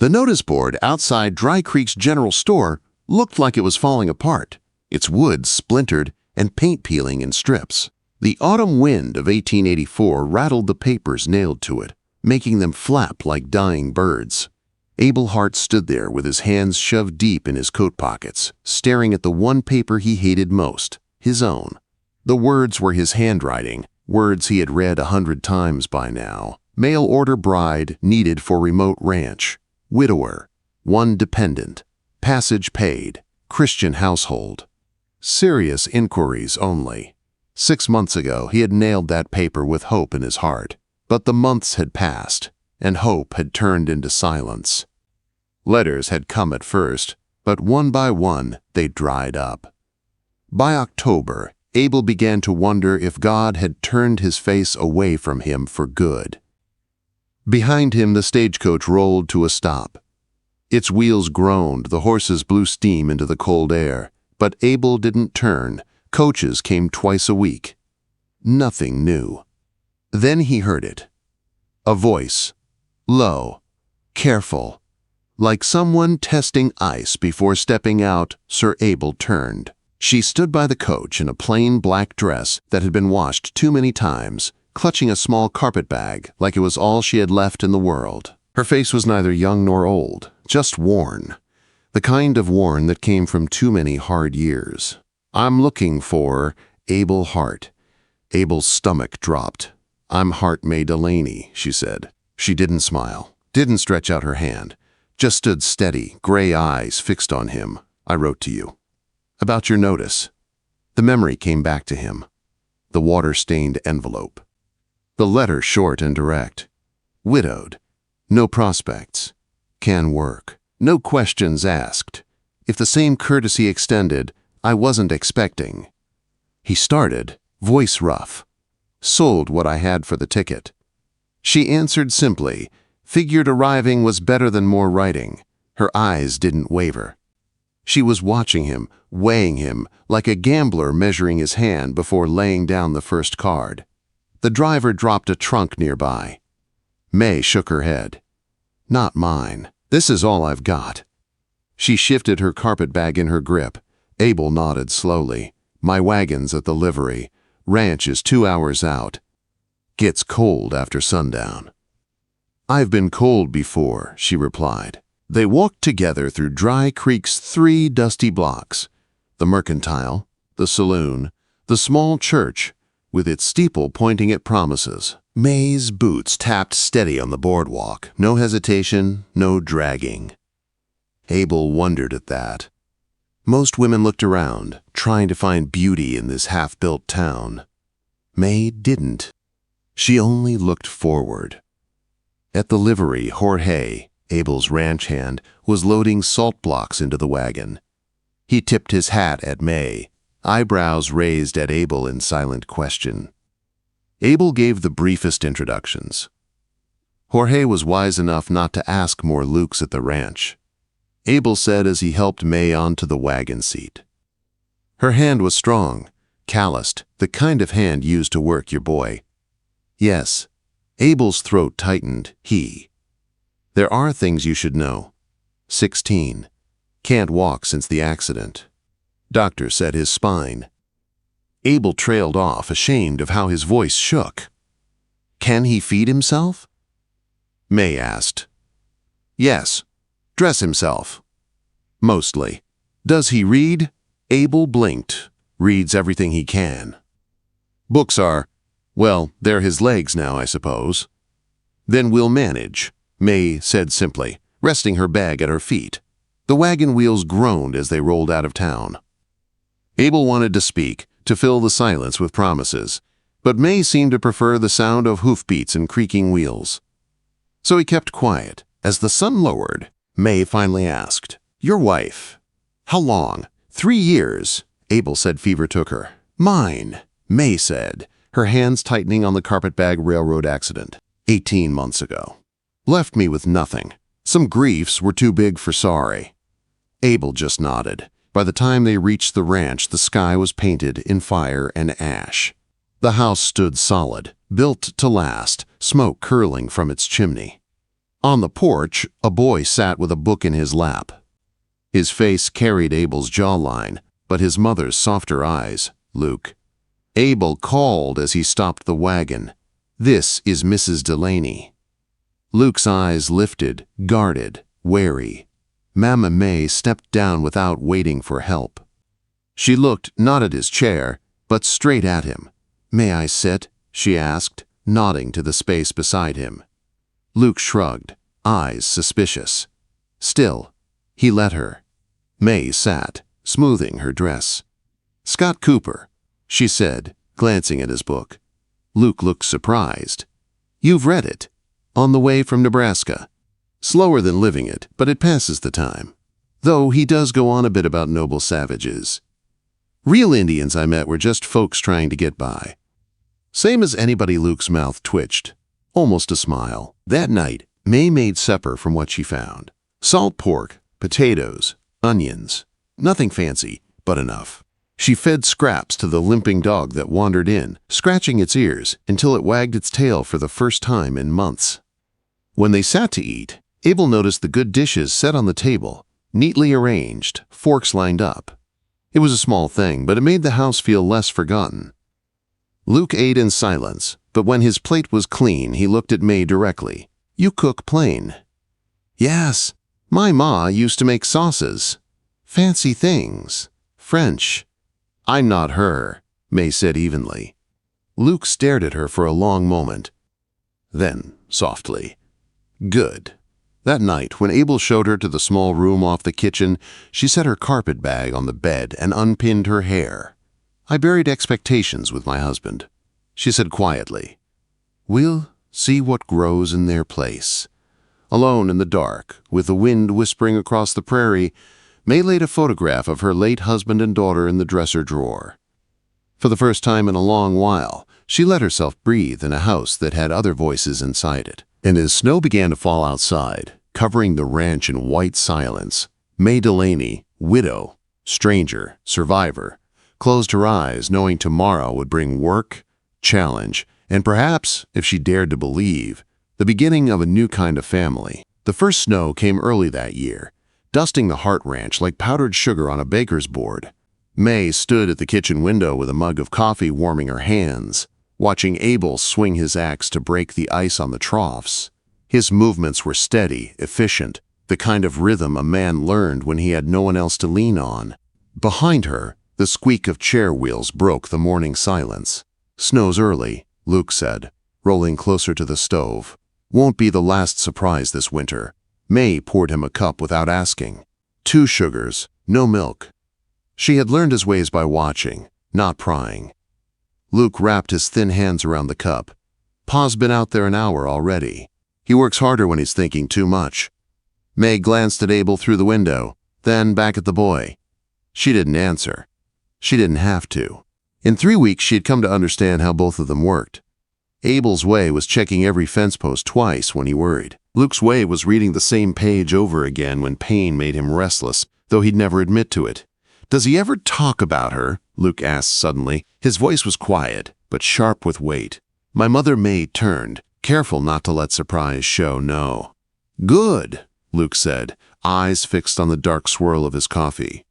The notice board outside Dry Creek's general store looked like it was falling apart, its wood splintered and paint peeling in strips. The autumn wind of 1884 rattled the papers nailed to it, making them flap like dying birds. Abel Hart stood there with his hands shoved deep in his coat pockets, staring at the one paper he hated most, his own. The words were his handwriting, words he had read 100 times by now. Mail order bride needed for remote ranch. Widower, one dependent, passage paid, Christian household. Serious inquiries only. 6 months ago, he had nailed that paper with hope in his heart. But the months had passed, and hope had turned into silence. Letters had come at first, but one by one they dried up. By October, Abel began to wonder if God had turned his face away from him for good. Behind him, the stagecoach rolled to a stop. Its wheels groaned, the horses blew steam into the cold air, but Abel didn't turn. Coaches came twice a week. Nothing new. Then he heard it. A voice, low, careful, like someone testing ice before stepping out. Sir Abel turned. She stood by the coach in a plain black dress that had been washed too many times, clutching a small carpetbag like it was all she had left in the world. Her face was neither young nor old, just worn, the kind of worn that came from too many hard years. "I'm looking for Abel Hart." Abel's stomach dropped. "I'm Hart May Delaney," she said. She didn't smile, didn't stretch out her hand, just stood steady, gray eyes fixed on him. "I wrote to you. About your notice." The memory came back to him. The water-stained envelope. The letter short and direct. Widowed. No prospects. Can work. No questions asked. If the same courtesy extended, I wasn't expecting. He started, voice rough. "Sold what I had for the ticket." She answered simply, figured arriving was better than more writing. Her eyes didn't waver. She was watching him, weighing him, like a gambler measuring his hand before laying down the first card. The driver dropped a trunk nearby. May shook her head. "Not mine. This is all I've got." She shifted her carpetbag in her grip. Abel nodded slowly. "My wagon's at the livery. Ranch is 2 hours out. Gets cold after sundown." "I've been cold before," she replied. They walked together through Dry Creek's 3 dusty blocks. The Mercantile, the saloon, the small church, with its steeple pointing at promises. May's boots tapped steady on the boardwalk. No hesitation, no dragging. Abel wondered at that. Most women looked around, trying to find beauty in this half-built town. May didn't. She only looked forward. At the livery, Jorge, Abel's ranch hand, was loading salt blocks into the wagon. He tipped his hat at May, eyebrows raised at Abel in silent question. Abel gave the briefest introductions. Jorge was wise enough not to ask more lukes at the ranch. Abel said as he helped May onto the wagon seat. Her hand was strong, calloused, the kind of hand used to work your boy. Yes. Abel's throat tightened. There are things you should know. 16. Can't walk since the accident. Doctor said his spine. Abel trailed off, ashamed of how his voice shook. Can he feed himself? May asked. Yes. Dress himself. Mostly. Does he read? Abel blinked. Reads everything he can. Books are, well, they're his legs now, I suppose. Then we'll manage, May said simply, resting her bag at her feet. The wagon wheels groaned as they rolled out of town. Abel wanted to speak, to fill the silence with promises, but May seemed to prefer the sound of hoofbeats and creaking wheels. So he kept quiet. As the sun lowered, May finally asked, Your wife. How long? 3 years, Abel said. Fever took her. Mine, May said, her hands tightening on the carpetbag. Railroad accident. 18 months ago. Left me with nothing. Some griefs were too big for sorry. Abel just nodded. By the time they reached the ranch, the sky was painted in fire and ash. The house stood solid, built to last, smoke curling from its chimney. On the porch, a boy sat with a book in his lap. His face carried Abel's jawline, but his mother's softer eyes, Luke. Abel called as he stopped the wagon. "This is Mrs. Delaney." Luke's eyes lifted, guarded, wary. Mama May stepped down without waiting for help. She looked not at his chair, but straight at him. "May I sit?" she asked, nodding to the space beside him. Luke shrugged, eyes suspicious. Still, he let her. May sat, smoothing her dress. "Scott Cooper," she said, glancing at his book. Luke looked surprised. "You've read it. On the way from Nebraska. Slower than living it, but it passes the time. Though he does go on a bit about noble savages. Real Indians I met were just folks trying to get by." Same as anybody. Luke's mouth twitched, almost a smile. That night, May made supper from what she found. Salt pork, potatoes, onions. Nothing fancy, but enough. She fed scraps to the limping dog that wandered in, scratching its ears until it wagged its tail for the first time in months. When they sat to eat, Abel noticed the good dishes set on the table, neatly arranged, forks lined up. It was a small thing, but it made the house feel less forgotten. Luke ate in silence, but when his plate was clean, he looked at May directly. "You cook plain." "Yes, my ma used to make sauces. Fancy things. French." "I'm not her," May said evenly. Luke stared at her for a long moment. Then, softly, "Good." That night, when Abel showed her to the small room off the kitchen, she set her carpet bag on the bed and unpinned her hair. "I buried expectations with my husband," she said quietly. "We'll see what grows in their place." Alone in the dark, with the wind whispering across the prairie, May laid a photograph of her late husband and daughter in the dresser drawer. For the first time in a long while, she let herself breathe in a house that had other voices inside it. And as snow began to fall outside, covering the ranch in white silence, May Delaney, widow, stranger, survivor, closed her eyes knowing tomorrow would bring work, challenge, and perhaps, if she dared to believe, the beginning of a new kind of family. The first snow came early that year, dusting the Hart Ranch like powdered sugar on a baker's board. May stood at the kitchen window with a mug of coffee warming her hands, watching Abel swing his axe to break the ice on the troughs. His movements were steady, efficient, the kind of rhythm a man learned when he had no one else to lean on. Behind her, the squeak of chair wheels broke the morning silence. "Snow's early," Luke said, rolling closer to the stove. "Won't be the last surprise this winter." May poured him a cup without asking. 2 sugars, no milk. She had learned his ways by watching, not prying. Luke wrapped his thin hands around the cup. "Pa's been out there an hour already. He works harder when he's thinking too much." May glanced at Abel through the window, then back at the boy. She didn't answer. She didn't have to. In 3 weeks, she had come to understand how both of them worked. Abel's way was checking every fence post twice when he worried. Luke's way was reading the same page over again when pain made him restless, though he'd never admit to it. "Does he ever talk about her?" Luke asked suddenly. His voice was quiet, but sharp with weight. My mother May turned, careful not to let surprise show. "No." "Good," Luke said, eyes fixed on the dark swirl of his coffee.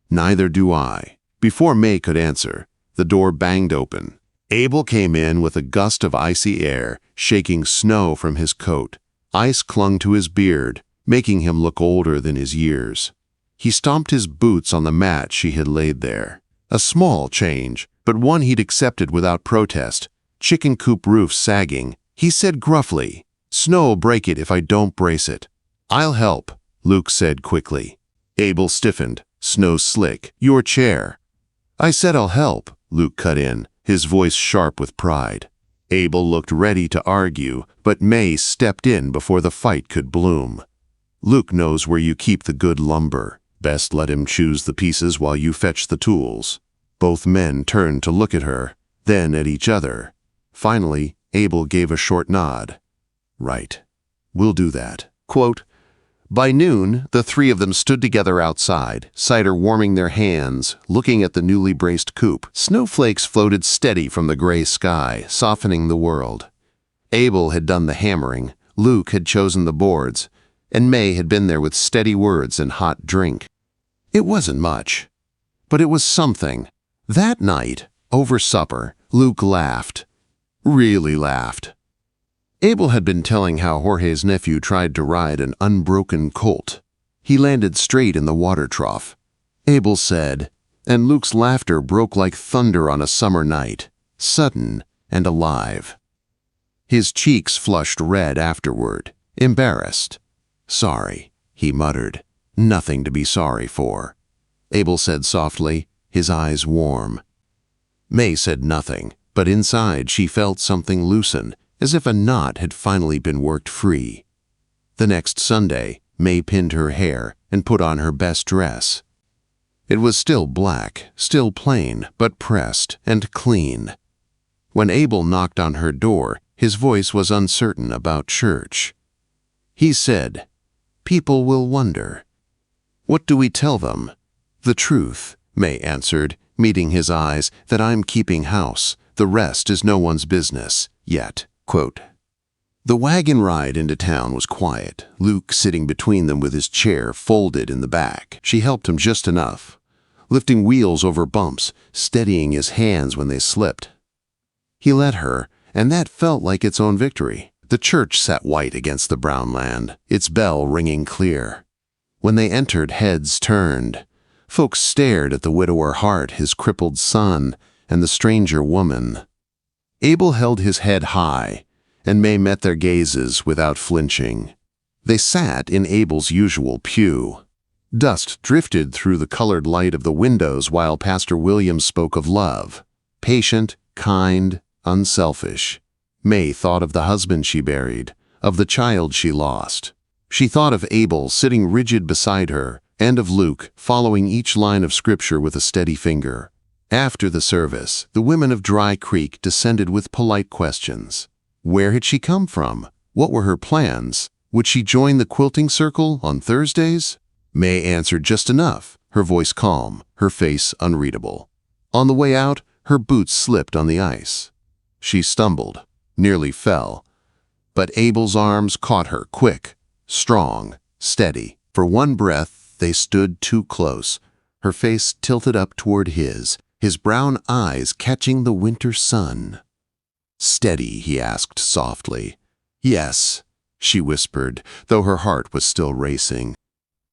"Neither do I." Before May could answer, the door banged open. Abel came in with a gust of icy air, shaking snow from his coat. Ice clung to his beard, making him look older than his years. He stomped his boots on the mat she had laid there. A small change, but one he'd accepted without protest. Chicken coop roof sagging, he said gruffly, "Snow'll break it if I don't brace it." "I'll help," Luke said quickly. Abel stiffened, snow slick. "Your chair." "I said I'll help," Luke cut in, his voice sharp with pride. Abel looked ready to argue, but May stepped in before the fight could bloom. "Luke knows where you keep the good lumber. Best let him choose the pieces while you fetch the tools." Both men turned to look at her, then at each other. Finally, Abel gave a short nod. "Right. We'll do that." Quote, By noon, the 3 of them stood together outside, cider warming their hands, looking at the newly braced coop. Snowflakes floated steady from the gray sky, softening the world. Abel had done the hammering, Luke had chosen the boards, and May had been there with steady words and hot drink. It wasn't much, but it was something. That night, over supper, Luke laughed. Really laughed. Abel had been telling how Jorge's nephew tried to ride an unbroken colt. He landed straight in the water trough. Abel said, and Luke's laughter broke like thunder on a summer night, sudden and alive. His cheeks flushed red afterward, embarrassed. "Sorry," he muttered. "Nothing to be sorry for." Abel said softly, his eyes warm. May said nothing, but inside she felt something loosen, as if a knot had finally been worked free. The next Sunday, May pinned her hair and put on her best dress. It was still black, still plain, but pressed and clean. When Abel knocked on her door, his voice was uncertain about church. He said, "People will wonder." "What do we tell them?" "The truth," May answered, meeting his eyes, "that I'm keeping house. The rest is no one's business, yet." Quote. The wagon ride into town was quiet, Luke sitting between them with his chair folded in the back. She helped him just enough, lifting wheels over bumps, steadying his hands when they slipped. He let her, and that felt like its own victory. The church sat white against the brown land, its bell ringing clear. When they entered, heads turned. Folks stared at the widower Hart, his crippled son, and the stranger woman. Abel held his head high, and May met their gazes without flinching. They sat in Abel's usual pew. Dust drifted through the colored light of the windows while Pastor Williams spoke of love. Patient, kind, unselfish. May thought of the husband she buried, of the child she lost. She thought of Abel sitting rigid beside her, and of Luke following each line of scripture with a steady finger. After the service, the women of Dry Creek descended with polite questions. Where had she come from? What were her plans? Would she join the quilting circle on Thursdays? May answered just enough, her voice calm, her face unreadable. On the way out, her boots slipped on the ice. She stumbled, nearly fell, but Abel's arms caught her quick, strong, steady. For one breath, they stood too close, her face tilted up toward his brown eyes catching the winter sun. "Steady?" he asked softly. "Yes," she whispered, though her heart was still racing.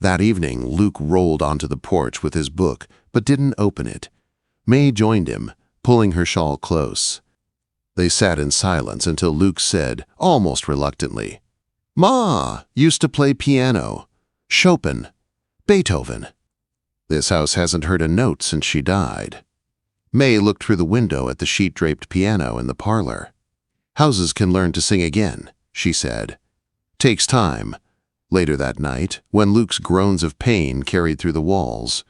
That evening, Luke rolled onto the porch with his book, but didn't open it. May joined him, pulling her shawl close. They sat in silence until Luke said, almost reluctantly, "Ma used to play piano. Chopin. Beethoven. This house hasn't heard a note since she died." May looked through the window at the sheet-draped piano in the parlor. "Houses can learn to sing again," she said. "Takes time." Later that night, when Luke's groans of pain carried through the walls,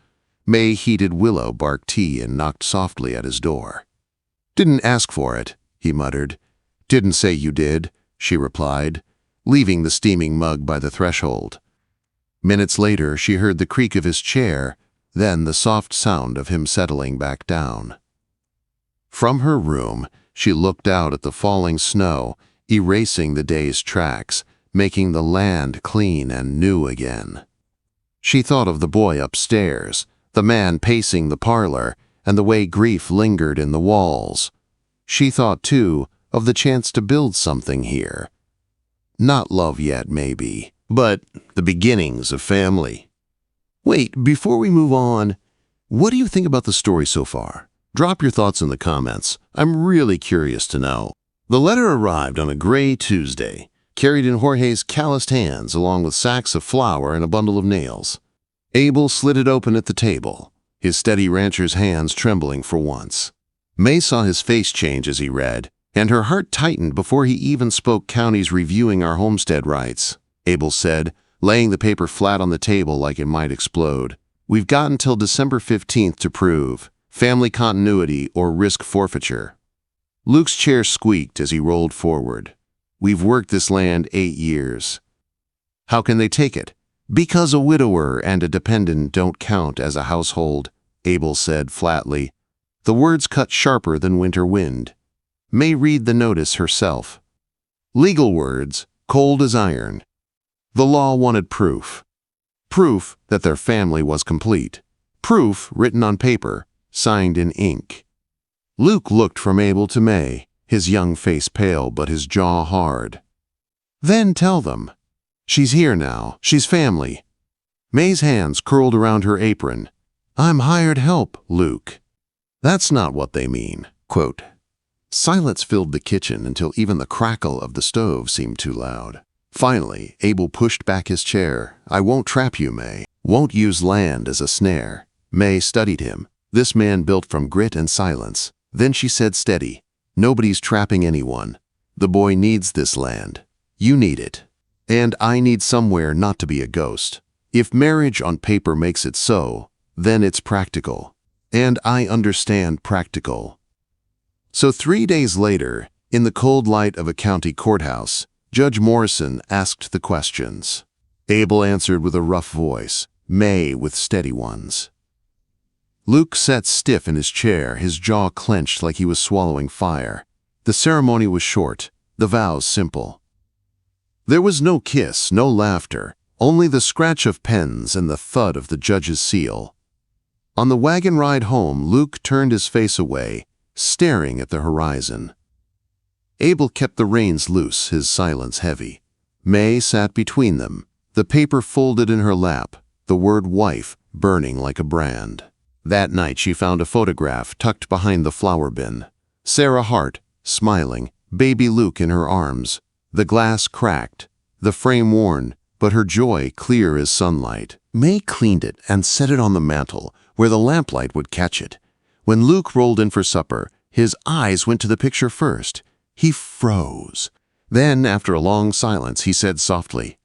May heated willow bark tea and knocked softly at his door. "Didn't ask for it," he muttered. "Didn't say you did," she replied, leaving the steaming mug by the threshold. Minutes later, she heard the creak of his chair, then the soft sound of him settling back down. From her room, she looked out at the falling snow, erasing the day's tracks, making the land clean and new again. She thought of the boy upstairs, the man pacing the parlor, and the way grief lingered in the walls. She thought, too, of the chance to build something here. Not love yet, maybe, but the beginnings of family. Wait, before we move on, what do you think about the story so far? Drop your thoughts in the comments. I'm really curious to know. The letter arrived on a gray Tuesday, carried in Jorge's calloused hands along with sacks of flour and a bundle of nails. Abel slid it open at the table, his steady rancher's hands trembling for once. May saw his face change as he read, and her heart tightened before he even spoke counties reviewing our homestead rights. Abel said, laying the paper flat on the table like it might explode. "We've got until December 15th to prove family continuity or risk forfeiture." Luke's chair squeaked as he rolled forward. "We've worked this land 8 years. How can they take it?" "Because a widower and a dependent don't count as a household," Abel said flatly. The words cut sharper than winter wind. May read the notice herself. "Legal words," cold as iron. The law wanted proof. Proof that their family was complete. Proof written on paper, signed in ink. Luke looked from Abel to May, his young face pale but his jaw hard. Then tell them. She's here now. She's family. May's hands curled around her apron. I'm hired help, Luke. That's not what they mean. Quote. Silence filled the kitchen until even the crackle of the stove seemed too loud. Finally, Abel pushed back his chair. I won't trap you, May. Won't use land as a snare. May studied him. This man built from grit and silence. Then she said steady, nobody's trapping anyone. The boy needs this land. You need it. And I need somewhere not to be a ghost. If marriage on paper makes it so, then it's practical. And I understand practical. So 3 days later, in the cold light of a county courthouse, Judge Morrison asked the questions. Abel answered with a rough voice, May with steady ones. Luke sat stiff in his chair, his jaw clenched like he was swallowing fire. The ceremony was short, the vows simple. There was no kiss, no laughter, only the scratch of pens and the thud of the judge's seal. On the wagon ride home, Luke turned his face away, staring at the horizon. Abel kept the reins loose, his silence heavy. May sat between them, the paper folded in her lap, the word wife burning like a brand. That night she found a photograph tucked behind the flower bin. Sarah Hart, smiling, baby Luke in her arms. The glass cracked, the frame worn, but her joy clear as sunlight. May cleaned it and set it on the mantel, where the lamplight would catch it. When Luke rolled in for supper, his eyes went to the picture first. He froze. Then, after a long silence, he said softly,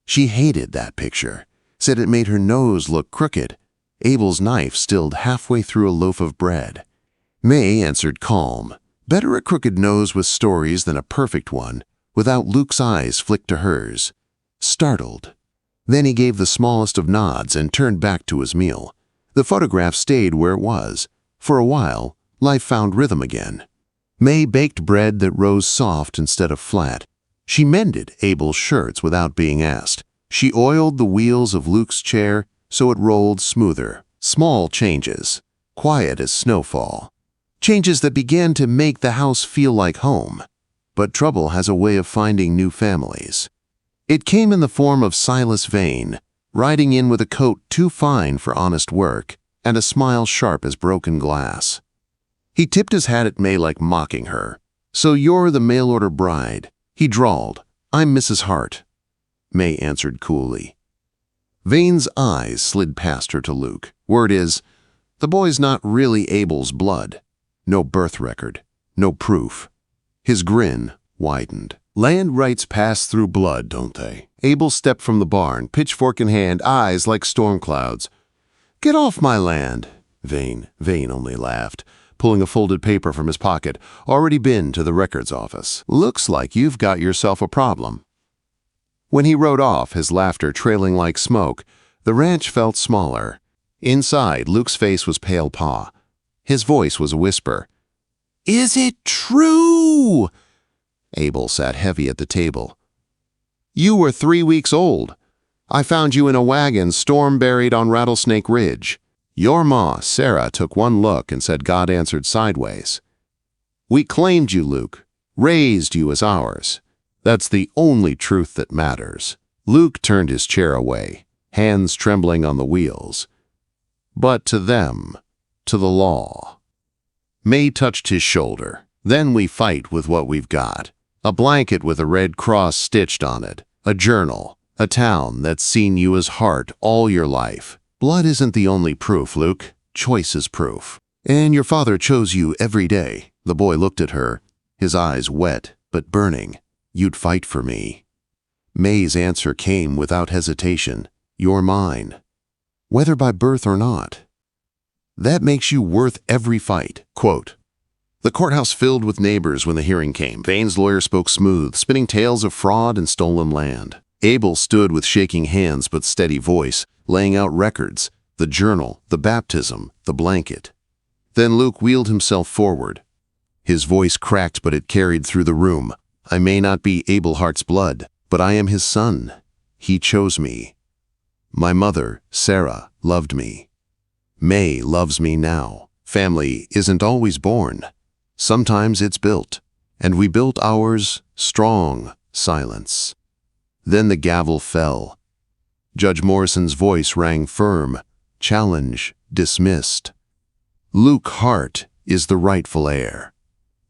she hated that picture, said it made her nose look crooked. Abel's knife stilled halfway through a loaf of bread. May answered calm, better a crooked nose with stories than a perfect one, without Luke's eyes flicked to hers. Startled. Then he gave the smallest of nods and turned back to his meal. The photograph stayed where it was. For a while, life found rhythm again. May baked bread that rose soft instead of flat. She mended Abel's shirts without being asked. She oiled the wheels of Luke's chair so it rolled smoother. Small changes, quiet as snowfall. Changes that began to make the house feel like home. But trouble has a way of finding new families. It came in the form of Silas Vane, riding in with a coat too fine for honest work and a smile sharp as broken glass. He tipped his hat at May like mocking her. So you're the mail-order bride. He drawled, I'm Mrs. Hart. May answered coolly. Vane's eyes slid past her to Luke. Word is, the boy's not really Abel's blood. No birth record, no proof. His grin widened. Land rights pass through blood, don't they? Abel stepped from the barn, pitchfork in hand, eyes like storm clouds. Get off my land. Vane only laughed, pulling a folded paper from his pocket. Already been to the records office. Looks like you've got yourself a problem. When he rode off, his laughter trailing like smoke, the ranch felt smaller. Inside, Luke's face was pale paw. His voice was a whisper. Is it true? Abel sat heavy at the table. You were 3 weeks old. I found you in a wagon storm-buried on Rattlesnake Ridge. Your ma, Sarah, took one look and said God answered sideways. We claimed you, Luke, raised you as ours. That's the only truth that matters. Luke turned his chair away, hands trembling on the wheels. But to them, to the law. May touched his shoulder. Then we fight with what we've got. A blanket with a red cross stitched on it. A journal. A town that's seen you as Hart all your life. Blood isn't the only proof, Luke. Choice is proof. And your father chose you every day. The boy looked at her, his eyes wet but burning. You'd fight for me. May's answer came without hesitation. You're mine. Whether by birth or not. That makes you worth every fight. Quote, the courthouse filled with neighbors when the hearing came. Vane's lawyer spoke smooth, spinning tales of fraud and stolen land. Abel stood with shaking hands but steady voice, laying out records, the journal, the baptism, the blanket. Then Luke wheeled himself forward. His voice cracked, but it carried through the room. I may not be Abel Hart's blood, But I am his son. He chose me. My mother, Sarah, loved me. May loves me now. Family isn't always born. Sometimes it's built. And we built ours, strong silence. Then the gavel fell. Judge Morrison's voice rang firm. Challenge dismissed. Luke Hart is the rightful heir.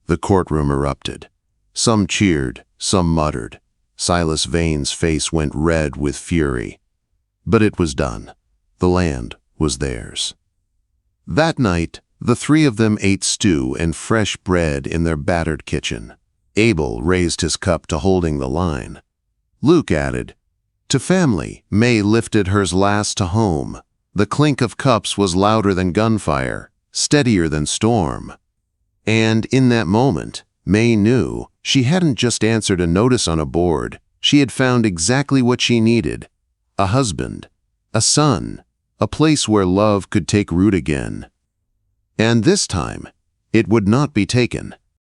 The courtroom erupted. Some cheered, some muttered. Silas Vane's face went red with fury. But it was done. The land was theirs. That night, the three of them ate stew and fresh bread in their battered kitchen. Abel raised his cup to holding the line. Luke added, "To family." May lifted hers last to home. The clink of cups was louder than gunfire, steadier than storm. And in that moment, May knew she hadn't just answered a notice on a board. She had found exactly what she needed: a husband, a son, a place where love could take root again. And this time, it would not be taken.